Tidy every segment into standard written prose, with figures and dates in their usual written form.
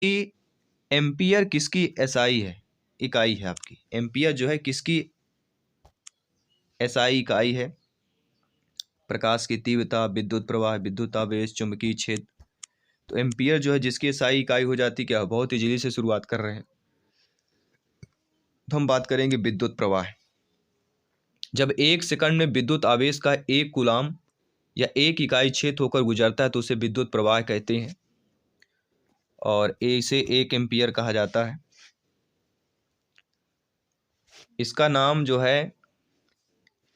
कि एम्पियर किसकी एसआई है, इकाई है आपकी। एम्पियर जो है किसकी एसआई इकाई है? प्रकाश की तीव्रता, विद्युत प्रवाह, विद्युत आवेश, चुंबकीय क्षेत्र। तो एम्पियर जो है जिसकी एसआई इकाई हो जाती, क्या बहुत इजीली से शुरुआत कर रहे हैं, तो हम बात करेंगे विद्युत प्रवाह। जब 1 सेकंड में विद्युत आवेश का 1 कूलाम या 1 इकाई क्षेत्र होकर गुजरता है तो उसे विद्युत प्रवाह कहते हैं, और इसे 1 एम्पियर कहा जाता है। इसका नाम जो है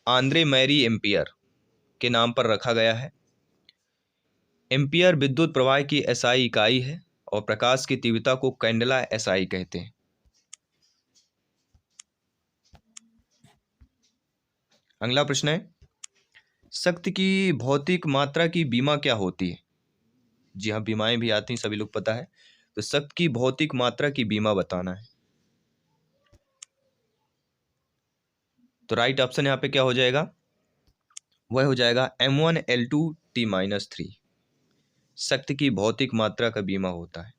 आंद्रे मैरी एम्पियर के नाम पर रखा गया है। एम्पियर विद्युत प्रवाह की एसआई इकाई है और प्रकाश की तीव्रता को कैंडेला एसआई कहते हैं। अगला प्रश्न है, शक्ति की भौतिक मात्रा की बीमा क्या होती है? जी हाँ, बीमाएं भी आती हैं, सभी लोग पता है। तो शक्ति की भौतिक मात्रा की बीमा बताना है। तो राइट ऑप्शन यहाँ पे क्या हो जाएगा? वह हो जाएगा M1L2T-3। शक्ति की भौतिक मात्रा का बीमा होता है।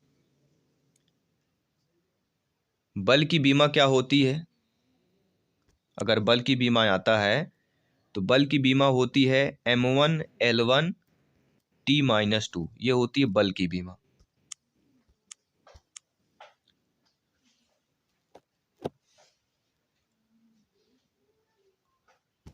बल की बीमा क्या होती है? अगर बल की बीमा आता है तो बल की बीमा होती है M1L1T-2। ये होती है बल की बीमा।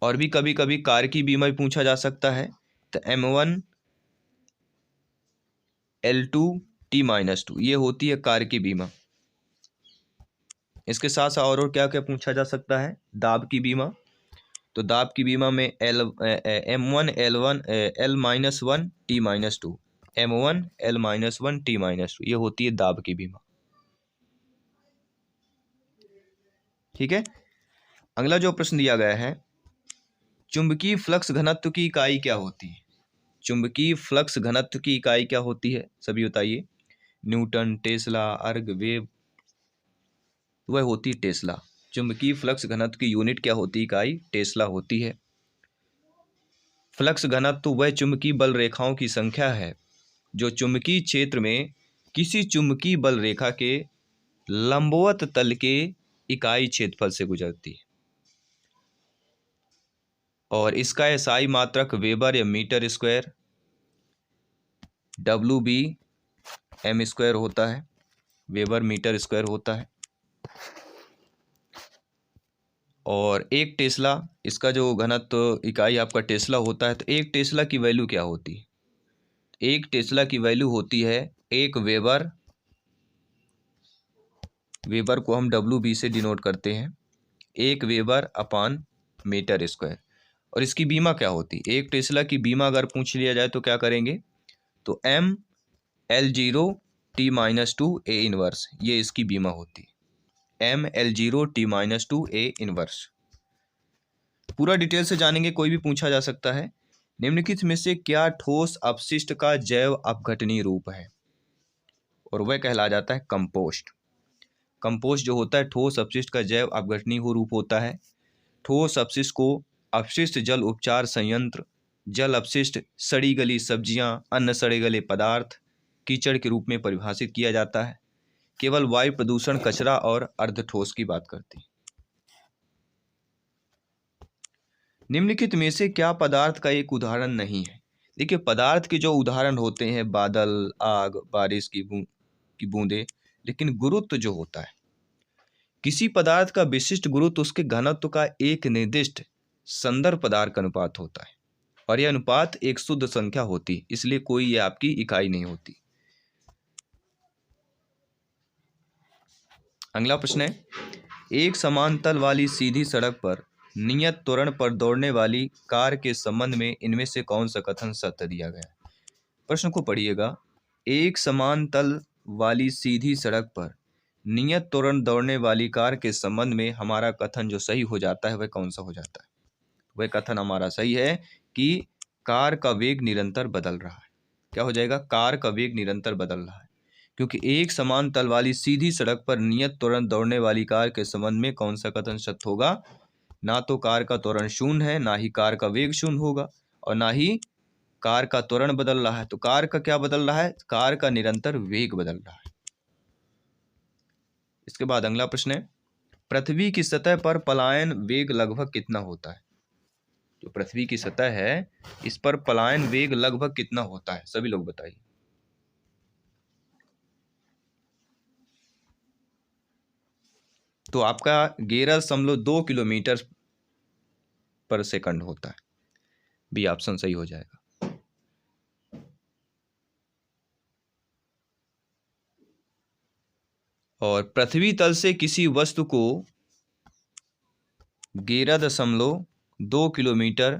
और भी कभी कभी कार्य की बीमा भी पूछा जा सकता है, तो M1L2T-2 ये होती है कार्य की बीमा। इसके साथ साथ और क्या क्या पूछा जा सकता है? दाब की बीमा। तो दाब की बीमा में M1L1L-1T-2 M1L-1T-2 ये होती है दाब की बीमा। ठीक है। अगला जो प्रश्न दिया गया है, चुंबकीय फ्लक्स घनत्व की इकाई क्या होती है? चुंबकीय फ्लक्स घनत्व की इकाई क्या होती है, सभी बताइए। न्यूटन, टेस्ला, अर्ग, वेब। वह होती है टेस्ला। चुंबकीय फ्लक्स घनत्व की यूनिट क्या होती है, इकाई टेस्ला होती है। फ्लक्स घनत्व वह चुंबकीय बल रेखाओं की संख्या है जो चुंबकीय क्षेत्र में किसी चुंबकीय बल रेखा के लंबवत तल के इकाई क्षेत्रफल से गुजरती है, और इसका एसआई मात्रक वेबर या मीटर स्क्वायर WB/m² होता है। वेबर मीटर स्क्वायर होता है। और 1 टेस्ला, इसका जो घनत्व इकाई आपका टेस्ला होता है, तो 1 टेस्ला की वैल्यू क्या होती है? 1 टेस्ला की वैल्यू होती है 1 वेबर। वेबर को हम WB से डिनोट करते हैं, 1 वेबर/मीटर स्क्वायर। और इसकी बीमा क्या होती है? 1 टेस्ला की बीमा अगर पूछ लिया जाए तो क्या करेंगे? तो ML0T-2 A 1 ये इसकी बीमा होती है। ML0T-2 A 1। पूरा डिटेल से जानेंगे, कोई भी पूछा जा सकता है। निम्नलिखित में से क्या ठोस अपशिष्ट का जैव अपघटनीय रूप है? और वह कहला जाता है कंपोस्ट। कंपोस्ट जो होता है ठोस अपशिष्ट का जैव अपघटनीय रूप होता है। ठोस अपशिष्ट को अपशिष्ट जल उपचार संयंत्र, जल अपशिष्ट, सड़ी गली सब्जियां, अन्न सड़े गले पदार्थ, कीचड़ के रूप में परिभाषित किया जाता है। केवल वायु प्रदूषण, कचरा और अर्धठोस की बात करती है। निम्नलिखित में से क्या पदार्थ का एक उदाहरण नहीं है? देखिए, पदार्थ के जो उदाहरण होते हैं बादल, आग, बारिश की बूंदें, लेकिन गुरुत्व जो होता है, किसी पदार्थ का विशिष्ट गुरुत्व उसके घनत्व का एक निर्दिष्ट संदर्भ पदार्थ का अनुपात होता है, और यह अनुपात एक शुद्ध संख्या होती है, इसलिए कोई यह आपकी इकाई नहीं होती। अगला प्रश्न है, एक समान तल वाली सीधी सड़क पर नियत त्वरण पर दौड़ने वाली कार के संबंध में इनमें से कौन सा कथन सत्य दिया गया है? प्रश्न को पढ़िएगा। एक समान तल वाली सीधी सड़क पर नियत त्वरण दौड़ने वाली कार के संबंध में हमारा कथन जो सही हो जाता है वह कौन सा हो जाता है? वह कथन हमारा सही है कि कार का वेग निरंतर बदल रहा है। क्या हो जाएगा? कार का वेग निरंतर बदल रहा है, क्योंकि एक समान तल वाली सीधी सड़क पर नियत त्वरण दौड़ने वाली कार के संबंध में कौन सा कथन सत्य होगा? ना तो कार का त्वरण शून्य है, ना ही कार का वेग शून्य होगा, और ना ही कार का त्वरण बदल रहा है। तो कार का क्या बदल रहा है? कार का निरंतर वेग बदल रहा है। इसके बाद अगला प्रश्न है, पृथ्वी की सतह पर पलायन वेग लगभग कितना होता है? जो पृथ्वी की सतह है इस पर पलायन वेग लगभग कितना होता है? सभी लोग बताइए। तो आपका 11.2 किलोमीटर पर सेकंड होता है। बी ऑप्शन सही हो जाएगा। और पृथ्वी तल से किसी वस्तु को 11.2 किलोमीटर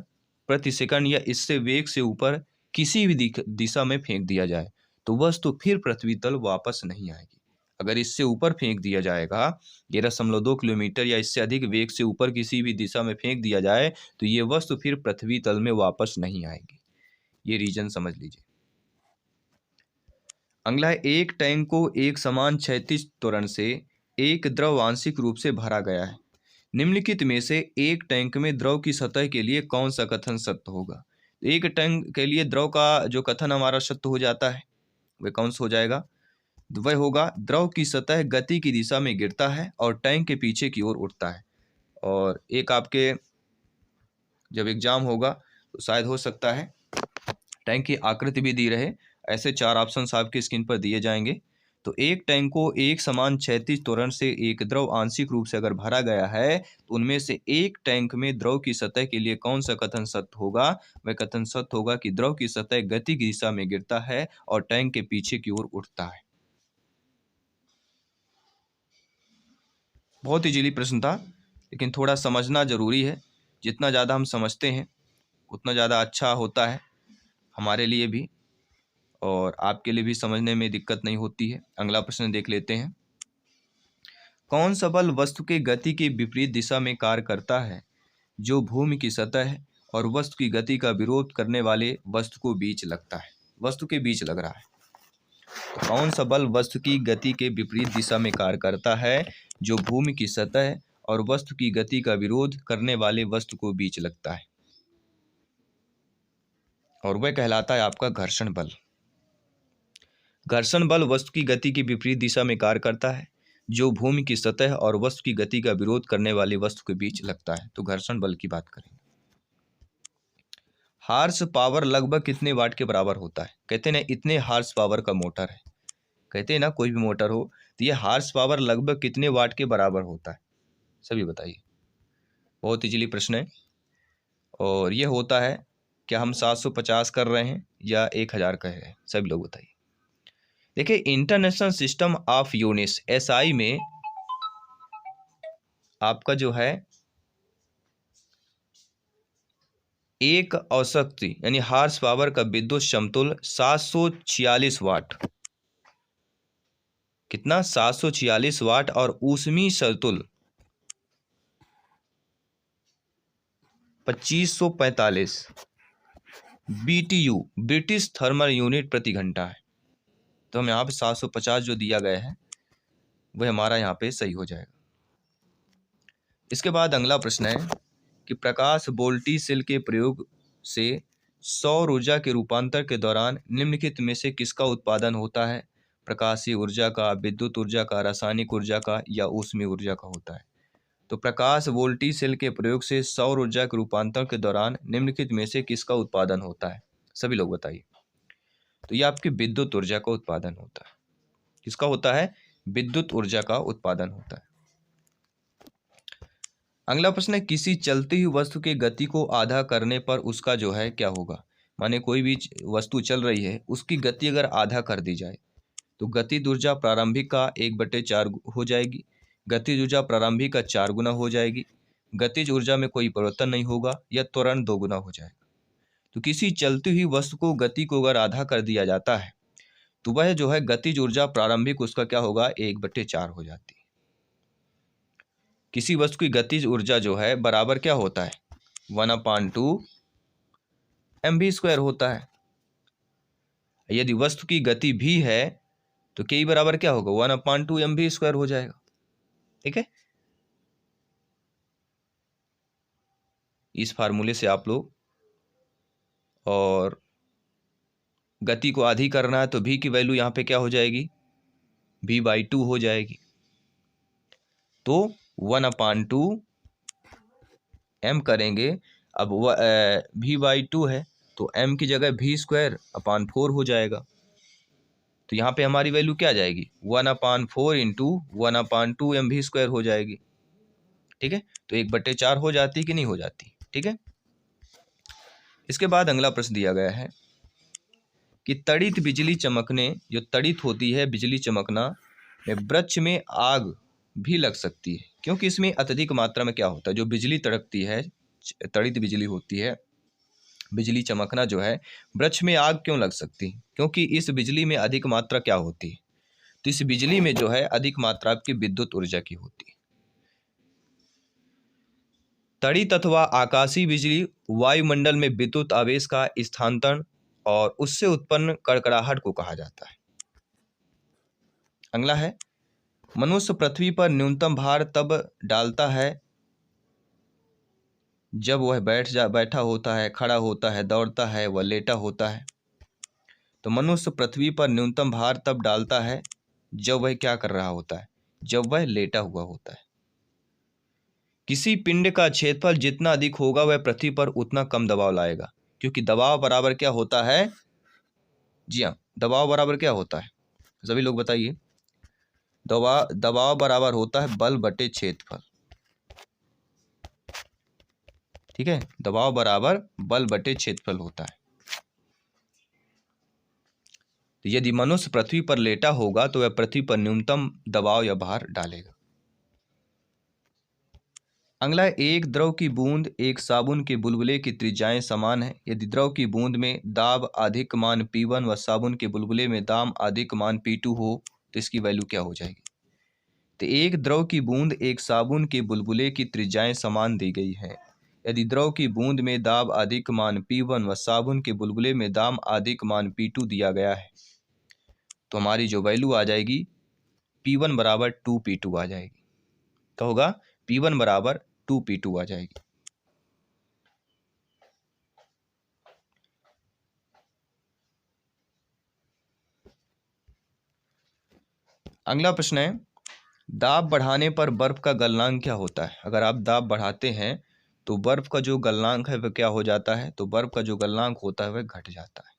प्रति सेकंड या इससे वेग से ऊपर किसी भी दिशा में फेंक दिया जाए तो वस्तु फिर पृथ्वी तल वापस नहीं आएगी। अगर इससे ऊपर फेंक दिया जाएगा 11.2 किलोमीटर या इससे अधिक वेग से ऊपर किसी भी दिशा में फेंक दिया जाए तो ये वस्तु फिर पृथ्वी तल में वापस नहीं आएगी। ये रीजन समझ लीजिए। अगला है, एक टैंक को एक समान क्षैतिज त्वरण से एक द्रव आंशिक रूप से भरा गया है। निम्नलिखित में से एक टैंक में द्रव की सतह के लिए कौन सा कथन सत्य होगा? एक टैंक के लिए द्रव का जो कथन हमारा सत्य हो जाता है वह कौन सा हो जाएगा? वह होगा, द्रव की सतह गति की दिशा में गिरता है और टैंक के पीछे की ओर उठता है। और एक आपके जब एग्जाम होगा तो शायद हो सकता है टैंक की आकृति भी दी रहे, ऐसे 4 ऑप्शन आपकी स्क्रीन पर दिए जाएंगे। तो एक टैंक को एक समान क्षैतिज त्वरण से एक द्रव आंशिक रूप से अगर भरा गया है तो उनमें से एक टैंक में द्रव की सतह के लिए कौन सा कथन सत्य होगा? वह कथन सत्य होगा कि द्रव की सतह गति की दिशा में गिरता है और टैंक के पीछे की ओर उठता है। बहुत ही इजीली प्रश्न था, लेकिन थोड़ा समझना जरूरी है। जितना ज़्यादा हम समझते हैं उतना ज़्यादा अच्छा होता है हमारे लिए भी और आपके लिए भी समझने में दिक्कत नहीं होती है। अगला प्रश्न देख लेते हैं। कौन सा बल वस्तु के गति के विपरीत दिशा में कार्य करता है जो भूमि की सतह और वस्तु की गति का विरोध करने वाले वस्तु को बीच लगता है? वस्तु के बीच लग रहा है। तो कौन सा बल वस्तु की गति के विपरीत दिशा में कार्य करता है जो भूमि की सतह और वस्तु की गति का विरोध करने वाले वस्तु को बीच लगता है? और वह कहलाता है आपका घर्षण बल। घर्षण बल वस्तु की गति की विपरीत दिशा में कार्य करता है जो भूमि की सतह और वस्तु की गति का विरोध करने वाली वस्तु के बीच लगता है। तो घर्षण बल की बात करेंगे। हार्स पावर लगभग कितने वाट के बराबर होता है? कहते हैं ना इतने हार्स पावर का मोटर है। कहते हैं ना कोई भी मोटर हो तो ये हार्स पावर लगभग कितने वाट के बराबर होता है? सभी बताइए। बहुत इजीली प्रश्न है। और ये होता है, क्या हम 750 कर रहे हैं या 1000 कह रहे हैं? सभी लोग बताइए। देखिए, international system of units SI में आपका जो है एक औसत यानी हार्स पावर का विद्युत समतुल्य 746 वाट। कितना? 746 वाट। और ऊष्मीय समतुल्य 2545 BTU ब्रिटिश थर्मल यूनिट प्रति घंटा है। तो हम यहाँ पे 750 जो दिया गया है वह हमारा यहाँ पे सही हो जाएगा। इसके बाद अगला प्रश्न है कि प्रकाश वोल्टी सेल के प्रयोग से सौर ऊर्जा के रूपांतर के दौरान निम्नलिखित में से किसका उत्पादन होता है? प्रकाशीय ऊर्जा का, विद्युत ऊर्जा का, रासायनिक ऊर्जा का या ऊष्मीय ऊर्जा का होता है? तो प्रकाश वोल्टी सेल के प्रयोग से सौर ऊर्जा के रूपांतर के दौरान निम्नलिखित में से किसका उत्पादन होता है? सभी लोग बताइए। तो ये आपकी विद्युत ऊर्जा का उत्पादन होता है। किसका होता है? विद्युत ऊर्जा का उत्पादन होता है। अगला प्रश्न है, किसी चलती हुई वस्तु की गति को आधा करने पर उसका जो है क्या होगा? माने कोई भी वस्तु चल रही है उसकी गति अगर आधा कर दी जाए तो गतिज ऊर्जा प्रारंभिक का 1/4 हो जाएगी, गतिज ऊर्जा प्रारंभिक का 4 गुना हो जाएगी, गतिज ऊर्जा में कोई परिवर्तन नहीं होगा या त्वरण 2 गुना हो जाएगा। तो किसी चलती हुई वस्तु को गति को अगर आधा कर दिया जाता है तो वह जो है गतिज ऊर्जा प्रारंभिक उसका क्या होगा? 1/4 हो जाती है। किसी वस्तु की गतिज ऊर्जा जो है बराबर क्या होता है? 1/2 mv² होता है। यदि वस्तु की गति भी है तो के बराबर क्या होगा? 1/2 mv² हो जाएगा। ठीक है, इस फार्मूले से आप लोग, और गति को आधी करना है तो v की वैल्यू यहाँ पे क्या हो जाएगी? v/2 हो जाएगी। तो 1/2 m करेंगे। अब v/2 है तो m की जगह v²/4 हो जाएगा। तो यहाँ पे हमारी वैल्यू क्या आ जाएगी, 1/4 इंटू 1/2 mv² हो जाएगी। ठीक है, तो 1/4 हो जाती कि नहीं हो जाती। ठीक है, इसके बाद अगला प्रश्न दिया गया है कि तड़ित बिजली चमकने, जो तड़ित होती है बिजली चमकना में वृक्ष में आग भी लग सकती है, क्योंकि इसमें अत्यधिक मात्रा में क्या होता है, जो बिजली तड़कती है, तड़ित बिजली होती है, बिजली चमकना जो है, वृक्ष में आग क्यों लग सकती है, क्योंकि इस बिजली में अधिक मात्रा क्या होती है, तो इस बिजली में जो है अधिक मात्रा की विद्युत ऊर्जा की होती है। तड़ित अथवा आकाशीय बिजली वायुमंडल में विद्युत आवेश का स्थानांतरण और उससे उत्पन्न कड़कड़ाहट को कहा जाता है। अगला है, मनुष्य पृथ्वी पर न्यूनतम भार तब डालता है जब वह बैठा होता है, खड़ा होता है, दौड़ता है, वह लेटा होता है। तो मनुष्य पृथ्वी पर न्यूनतम भार तब डालता है जब वह क्या कर रहा होता है, जब वह लेटा हुआ होता है। किसी पिंड का क्षेत्रफल जितना अधिक होगा वह पृथ्वी पर उतना कम दबाव लाएगा, क्योंकि दबाव बराबर क्या होता है, जी हाँ, दबाव बराबर क्या होता है, सभी लोग बताइए। दबाव बराबर होता है बल बटे क्षेत्रफल। ठीक है, दबाव बराबर बल बटे क्षेत्रफल होता है। तो यदि मनुष्य पृथ्वी पर लेटा होगा तो वह पृथ्वी पर न्यूनतम दबाव या भार डालेगा। अगला है, एक द्रव की बूंद एक साबुन के बुलबुले की त्रिज्याएं समान है। यदि द्रव की बूंद में दाब अधिक मान P1 व साबुन के बुलबुले में दाब अधिक मान P2 हो तो इसकी वैल्यू क्या हो जाएगी। तो एक द्रव की बूंद एक साबुन के बुलबुले की त्रिज्याएं समान दी गई है। यदि द्रव की बूंद में दाब अधिक मान P1 व साबुन के बुलबुले में दाब अधिक मान P2 दिया गया है तो हमारी जो वैल्यू आ जाएगी P1 बराबर 2P2 आ जाएगी। तो होगा P1 बराबर 2P2 आ जाएगी। अगला प्रश्न है, दाब बढ़ाने पर बर्फ का गलनांक क्या होता है। अगर आप दाब बढ़ाते हैं तो बर्फ का जो गलनांक है वह क्या हो जाता है, तो बर्फ का जो गलनांक होता है वह घट जाता है।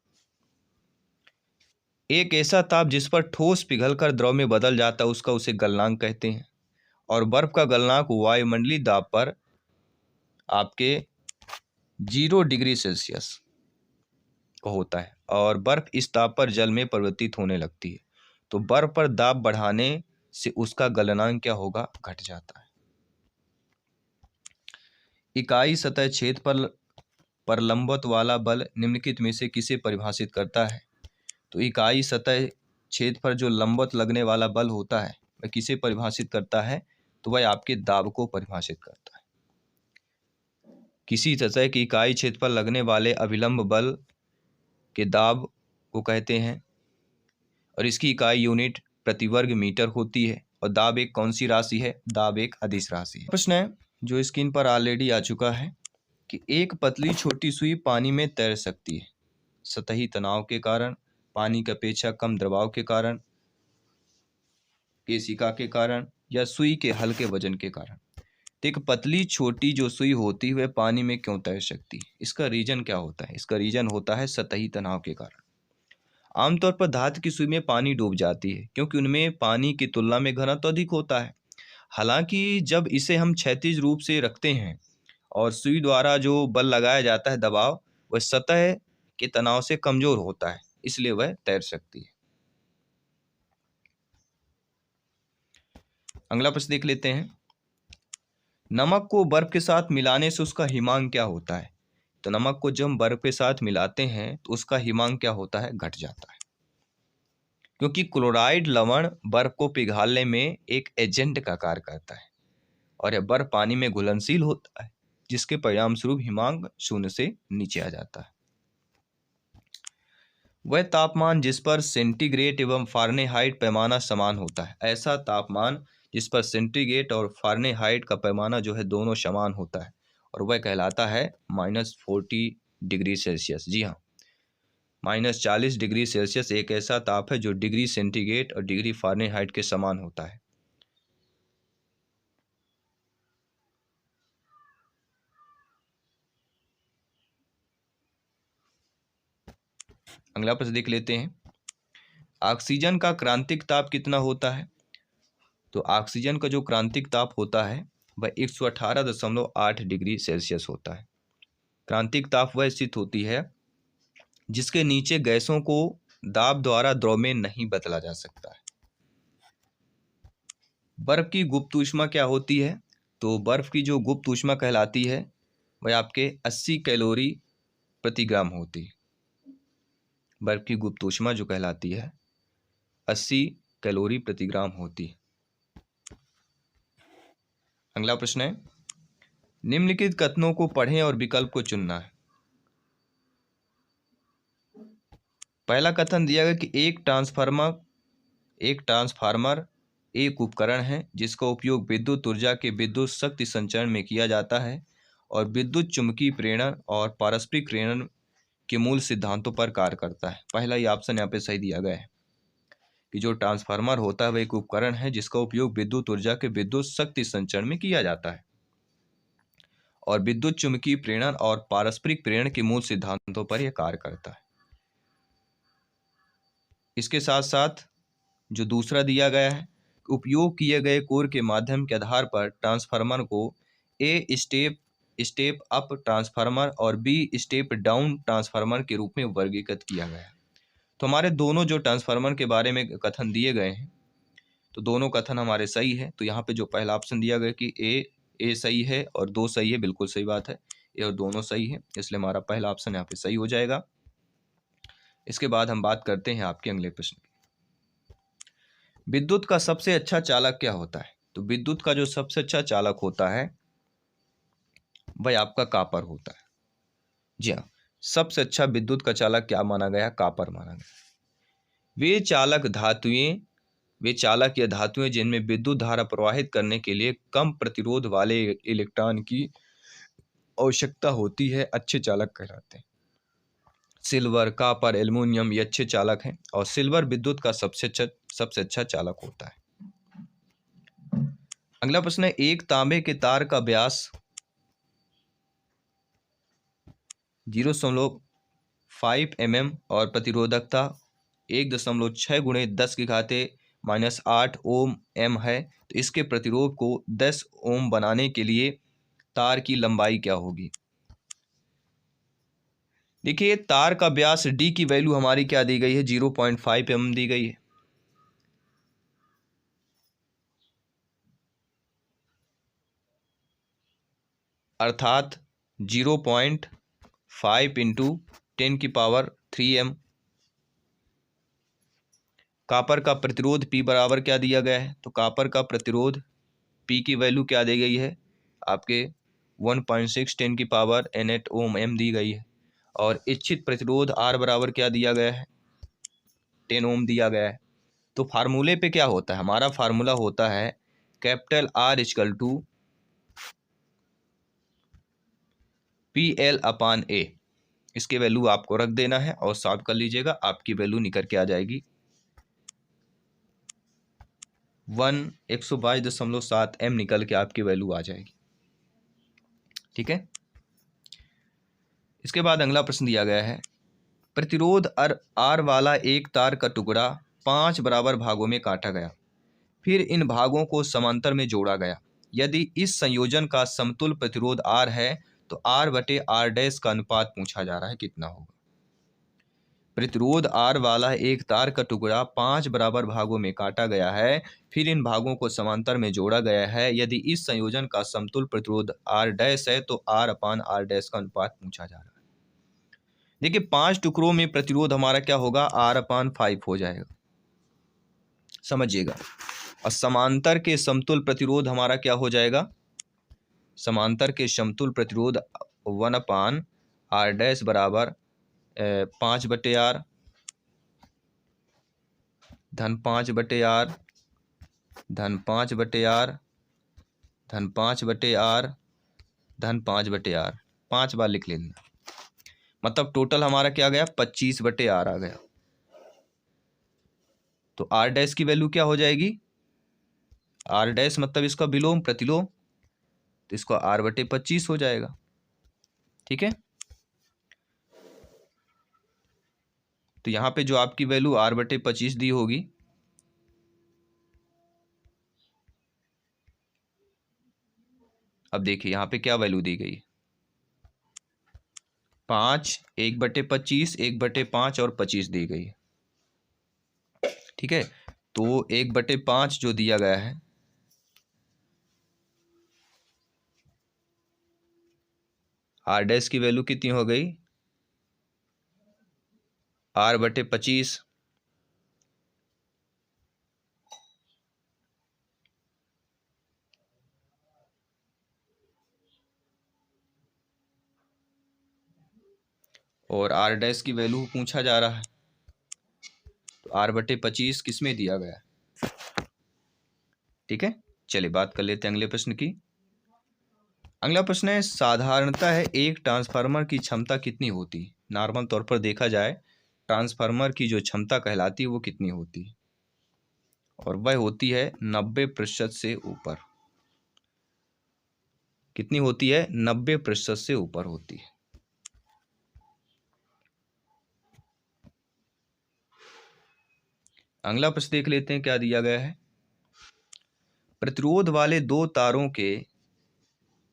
एक ऐसा ताप जिस पर ठोस पिघलकर द्रव में बदल जाता है उसका उसे गलनांक कहते हैं। और बर्फ का गलनांक वायुमंडलीय दाब पर आपके 0 डिग्री सेल्सियस का होता है और बर्फ इस ताप पर जल में परिवर्तित होने लगती है। तो बर्फ पर दाब बढ़ाने से उसका गलनांक क्या होगा, घट जाता है। इकाई सतह क्षेत्र पर लंबवत वाला बल निम्नलिखित में से किसे परिभाषित करता है। तो इकाई सतह क्षेत्र पर जो लंबवत लगने वाला बल होता है वह किसे परिभाषित करता है, तो वह आपके दाब को परिभाषित करता है। किसी सतह की इकाई क्षेत्र पर लगने वाले अभिलंब बल के दाब को कहते हैं और इसकी इकाई यूनिट प्रति वर्ग मीटर होती है। और दाब एक कौन सी राशि है, दाब एक अदिश राशि है। प्रश्न है जो स्क्रीन पर ऑलरेडी आ चुका है कि एक पतली छोटी सुई पानी में तैर सकती है सतही तनाव के कारण, पानी की अपेक्षा कम दबाव के कारण, केशिका के कारण या सुई के हल्के वजन के कारण। तो एक पतली छोटी जो सुई होती है वह पानी में क्यों तैर सकती है, इसका रीजन क्या होता है, इसका रीजन होता है सतही तनाव के कारण। आमतौर पर धातु की सुई में पानी डूब जाती है क्योंकि उनमें पानी की तुलना में घनत्व अधिक होता है। हालांकि जब इसे हम क्षैतिज रूप से रखते हैं और सुई द्वारा जो बल लगाया जाता है दबाव, वह सतह के तनाव से कमजोर होता है, इसलिए वह तैर सकती है। अगला प्रश्न देख लेते हैं, नमक को बर्फ के साथ मिलाने से उसका हिमांक क्या होता है। तो नमक को जब हम बर्फ के साथ मिलाते हैं तो उसका हिमांक क्या होता है, घट जाता है, क्योंकि क्लोराइड लवण बर्फ को पिघालने में एक एजेंट का कार्य करता है और यह बर्फ पानी में घुलनशील होता है, जिसके परिणाम स्वरूप हिमांक 0 से नीचे आ जाता है। वह तापमान जिस पर सेंटीग्रेड एवं फारेनहाइट पैमाना समान होता है, ऐसा तापमान जिस पर सेंटीग्रेड और फारेनहाइट का पैमाना जो है दोनों समान होता है, और वह कहलाता है -40 डिग्री सेल्सियस। जी हाँ, -40 डिग्री सेल्सियस एक ऐसा ताप है जो डिग्री सेंटीग्रेड और डिग्री फारेनहाइट के समान होता है। अगला प्रश्न देख लेते हैं। ऑक्सीजन का क्रांतिक ताप कितना होता है? तो ऑक्सीजन का जो क्रांतिक ताप होता है वह 118.8 डिग्री सेल्सियस होता है। क्रांतिक ताप वह स्थिति होती है जिसके नीचे गैसों को दाब द्वारा द्रव में नहीं बदला जा सकता है। बर्फ की गुप्त ऊष्मा क्या होती है? तो बर्फ की जो गुप्त ऊष्मा कहलाती है वह आपके 80 कैलोरी प्रति ग्राम होती है। बर्फ की गुप्त ऊष्मा जो कहलाती है 80 कैलोरी प्रति ग्राम होती है। अगला प्रश्न है, निम्नलिखित कथनों को पढ़ें और विकल्प को चुनना है। पहला कथन दिया गया कि एक ट्रांसफार्मर एक उपकरण है जिसका उपयोग विद्युत ऊर्जा के विद्युत शक्ति संचरण में किया जाता है और विद्युत चुम्बकीय प्रेरण और पारस्परिक प्रेरण के मूल सिद्धांतों पर कार्य करता है। पहला ही ऑप्शन यहाँ पे सही दिया गया है कि जो ट्रांसफार्मर होता है वह एक उपकरण है जिसका उपयोग विद्युत ऊर्जा के विद्युत शक्ति संचरण में किया जाता है और विद्युत चुम्बकीय प्रेरण और पारस्परिक प्रेरण के मूल सिद्धांतों पर यह कार्य करता है। इसके साथ साथ जो दूसरा दिया गया है, उपयोग किए गए कोर के माध्यम के आधार पर ट्रांसफार्मर को ए स्टेप अप ट्रांसफार्मर और बी स्टेप डाउन ट्रांसफार्मर के रूप में वर्गीकृत किया गया है। तो हमारे दोनों जो ट्रांसफार्मर के बारे में कथन दिए गए हैं तो दोनों कथन हमारे सही है। तो यहाँ पे जो पहला ऑप्शन दिया गया कि ए सही है और 2 सही है, बिल्कुल सही बात है, ये और दोनों सही है, इसलिए हमारा पहला ऑप्शन यहाँ पे सही हो जाएगा। इसके बाद हम बात करते हैं आपके अगले प्रश्न की। विद्युत का सबसे अच्छा चालक क्या होता है? तो विद्युत का जो सबसे अच्छा चालक होता है वह आपका कापर होता है। जी हाँ, सबसे अच्छा विद्युत का चालक क्या माना गया? कापर माना गया। वे चालक या धातुएं जिनमें विद्युत धारा प्रवाहित करने के लिए कम प्रतिरोध वाले इलेक्ट्रॉन की आवश्यकता होती है, अच्छे चालक कहलाते हैं। सिल्वर, कापर, एल्युमिनियम ये अच्छे चालक हैं और सिल्वर विद्युत का सबसे अच्छा चालक होता है। अगला प्रश्न है, एक तांबे के तार का व्यास 0.5 mm और प्रतिरोधकता 1.6 × 10⁻⁻8 ओम एम है, तो इसके प्रतिरोध को 10 ओम बनाने के लिए तार की लंबाई क्या होगी? देखिए, तार का व्यास डी की वैल्यू हमारी क्या दी गई है? 0.5 mm दी गई है। अर्थात 0.5 × 10⁻³ कापर का प्रतिरोध P बराबर क्या दिया गया है? तो कापर का प्रतिरोध P की वैल्यू क्या दी गई है? आपके 1.6 10⁻n8 ओम एम दी गई है और इच्छित प्रतिरोध R बराबर क्या दिया गया है? 10 ओम दिया गया है। तो फार्मूले पे क्या होता है? हमारा फार्मूला होता है कैपिटल R = PL/A। इसके वैल्यू आपको रख देना है और सॉल्व कर लीजिएगा, आपकी वैल्यू निकल के आ जाएगी 122.7 m निकल के आपकी वैल्यू आ जाएगी। ठीक है। इसके बाद अगला प्रश्न दिया गया है, प्रतिरोध R वाला एक तार का टुकड़ा 5 बराबर भागों में काटा गया, फिर इन भागों को समांतर में जोड़ा गया। यदि इस संयोजन का समतुल्य प्रतिरोध R है तो R/R' का अनुपात पूछा जा रहा है, कितना होगा? प्रतिरोध R वाला एक तार का टुकड़ा 5 बराबर भागों में काटा गया है, फिर इन भागों को समांतर में जोड़ा गया है। यदि इस संयोजन का समतुल्य प्रतिरोध R' है तो R/R' का अनुपात पूछा जा रहा है। देखिए, 5 टुकड़ों में प्रतिरोध हमारा क्या होगा? R/5 हो जाएगा, समझिएगा। और समांतर के समतुल्य प्रतिरोध हमारा क्या हो जाएगा? समांतर के समतुल्य प्रतिरोध 1/R' बराबर 5/R धन 5/R धन 5/R धन 5/R धन 5/R, 5 बार लिख लेना। मतलब टोटल हमारा क्या गया? 25/R आ गया। तो R' की वैल्यू क्या हो जाएगी? R' मतलब इसका विलोम प्रतिलोम, तो इसका R/25 हो जाएगा। ठीक है। तो यहाँ पे जो आपकी वैल्यू r/25 दी होगी, अब देखिए यहाँ पे क्या वैल्यू दी गई, 5, 1/25, 1/5 और 25 दी गई। ठीक है, तो 1/5 जो दिया गया है, आर डैश की वैल्यू कितनी हो गई, r/25, और आर डैश की वैल्यू पूछा जा रहा है, तो r/25 किस में दिया गया है। ठीक है, चलिए बात कर लेते हैं अगले प्रश्न की। अगला प्रश्न है, साधारणतः एक ट्रांसफार्मर की क्षमता कितनी होती है। नॉर्मल तौर पर देखा जाए ट्रांसफार्मर की जो क्षमता कहलाती है वो कितनी होती है, और वह होती है 90% से ऊपर। कितनी होती है, 90% से ऊपर होती है। अगला प्रश्न देख लेते हैं क्या दिया गया है। प्रतिरोध वाले दो तारों के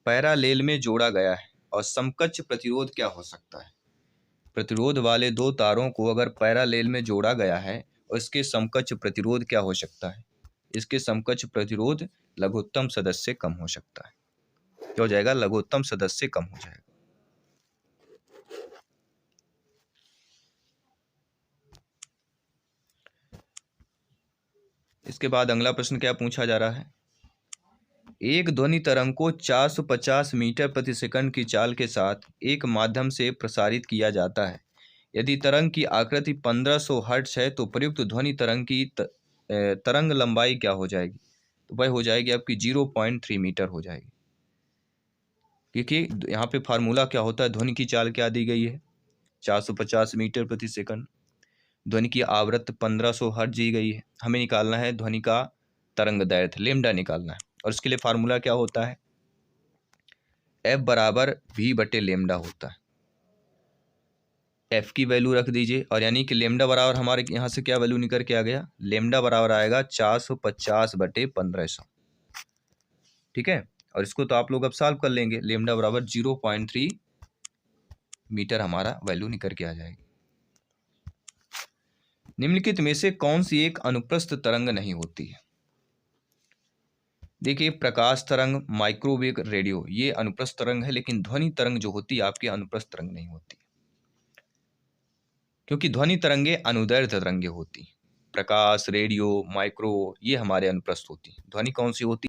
पैरेलल में जोड़ा गया है और समकक्ष प्रतिरोध क्या हो सकता है। प्रतिरोध वाले दो तारों को अगर पैरेलल में जोड़ा गया है और इसके समकक्ष प्रतिरोध क्या हो सकता है। इसके समकक्ष प्रतिरोध लघुत्तम सदस्य से कम हो सकता है। क्या हो जाएगा, लघुत्तम सदस्य से कम हो जाएगा। इसके बाद अगला प्रश्न क्या पूछा जा रहा है। एक ध्वनि तरंग को 450 मीटर प्रति सेकंड की चाल के साथ एक माध्यम से प्रसारित किया जाता है। यदि तरंग की आकृति 1500 हर्ट्ज है तो प्रयुक्त ध्वनि तरंग की तरंग लंबाई क्या हो जाएगी। तो वह हो जाएगी आपकी 0.3 मीटर हो जाएगी। क्योंकि यहाँ पे फार्मूला क्या होता है, ध्वनि की चाल क्या दी गई है, 450 मीटर प्रति सेकंड। ध्वनि की आवृत्ति 1500 हर्ट्ज दी गई है। हमें निकालना है ध्वनि का तरंग दैर्ध्य, लेमडा निकालना है, और इसके लिए फार्मूला क्या होता है, F बराबर V/λ होता है। F की वैल्यू रख दीजिए, और यानी कि लेमडा बराबर हमारे यहाँ से क्या वैल्यू निकल के आ गया, लेमडा बराबर आएगा 450/1500। ठीक है, और इसको तो आप लोग अब सॉल्व कर लेंगे। लेमडा बराबर 0.3 मीटर हमारा वैल्यू निकल के आ जाएगी। निम्नलिखित में से कौन सी एक अनुप्रस्थ तरंग नहीं होती है। देखिए, प्रकाश तरंग, माइक्रोवेव, रेडियो, ये अनुप्रस्थ तरंग है, लेकिन ध्वनि तरंग जो होती है आपकी अनुप्रस्थ तरंग नहीं होती, क्योंकि ध्वनि तरंगे अनुदैर्ध्य तरंगे होती। प्रकाश, रेडियो, माइक्रो, ये हमारे अनुप्रस्थ होती। ध्वनि कौन सी होती